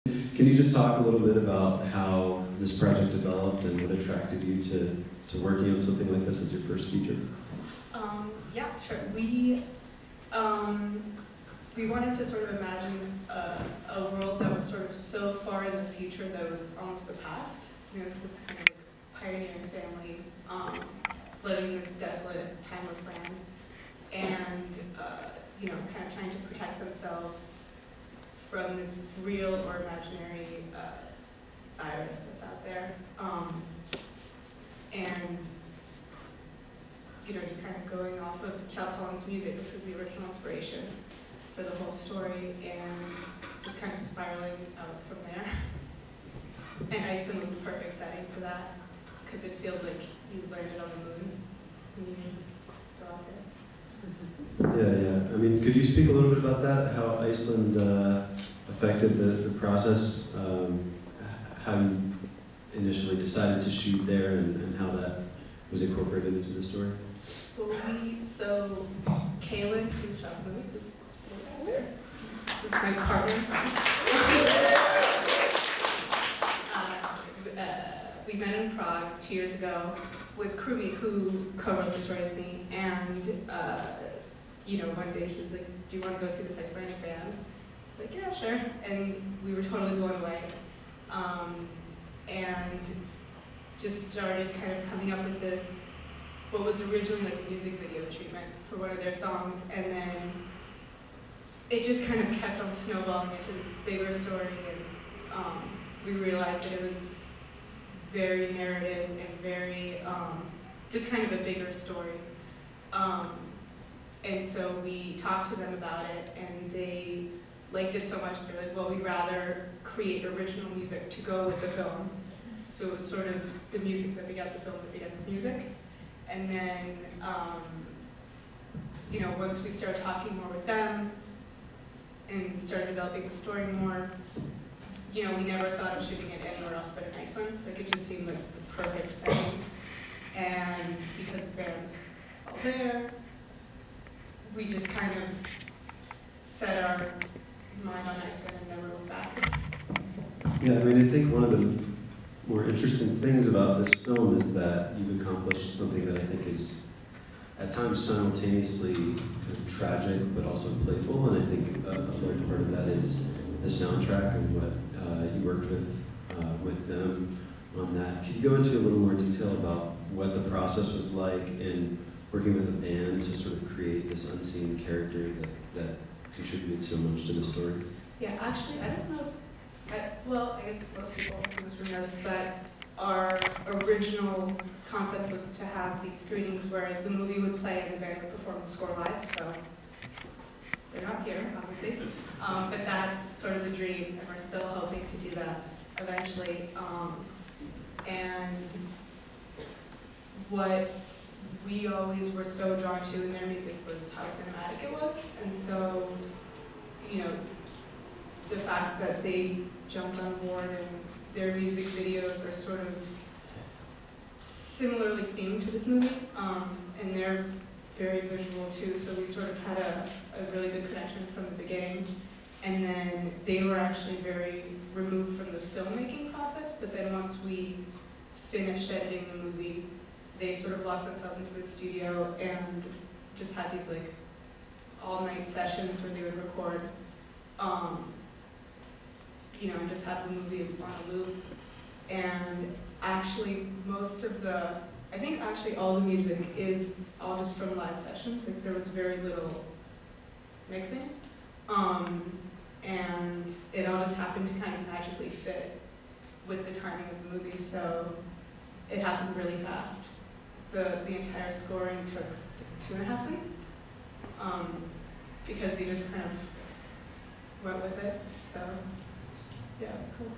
Can you just talk a little bit about how this project developed and what attracted you to working on something like this as your first feature? Yeah, sure. We wanted to sort of imagine a world that was sort of so far in the future that it was almost the past. It was this kind of pioneering family living in this desolate, timeless land, and kind of trying to protect themselves from this real or imaginary virus that's out there. And just kind of going off of Hjaltalín's music, which was the original inspiration for the whole story, and just kind of spiraling out from there. And Iceland was the perfect setting for that, because it feels like you landed on the moon when you go out there. Yeah. I mean, could you speak a little bit about that, how Iceland affected the process, how you initially decided to shoot there, and how that was incorporated into the story? Well, so Cailin, who shot the movie, was right there. Was my partner. We met in Prague 2 years ago with Krummi, who co-wrote the story with me, and one day he was like, "Do you want to go see this Icelandic band?" Like, yeah, sure. And we were totally blown away, and just started kind of coming up with this, what was originally like a music video treatment for one of their songs, and then it just kind of kept on snowballing into this bigger story, and we realized that it was very narrative and very, just kind of a bigger story. And so we talked to them about it, and they liked it so much, they're like, well, we'd rather create original music to go with the film. So it was sort of the music that begat the film that begat the music. And then, once we started talking more with them and started developing the story more, we never thought of shooting it anywhere else but in Iceland. Like, it just seemed like the perfect setting. And because the band's all there, we just kind of set our mind on Iceland and never looked back. Yeah, I mean, I think one of the more interesting things about this film is that you've accomplished something that I think is at times simultaneously kind of tragic but also playful, and I think a large part of that is the soundtrack and what you worked with them on that. Could you go into a little more detail about what the process was like in working with a band to sort of create this unseen character that contributed so much to the story? Yeah, actually, I don't know if I guess most people in this room know this, but our original concept was to have these screenings where the movie would play and the band would perform the score live, so they're not here, obviously. But that's sort of the dream, and we're still hoping to do that eventually. And what we always were so drawn to in their music was how cinematic it was, and so, the fact that they jumped on board and their music videos are sort of similarly themed to this movie, and they're very visual too, so we sort of had a really good connection from the beginning. And then they were actually very removed from the filmmaking process, but then once we finished editing the movie, they sort of locked themselves into the studio and just had these like all-night sessions where they would record, and just have the movie on a loop. And actually I think actually all the music is all just from live sessions. Like, there was very little mixing. And it all just happened to kind of magically fit with the timing of the movie, so it happened really fast. The entire scoring took 2.5 weeks, because they just kind of went with it, so yeah, it was cool.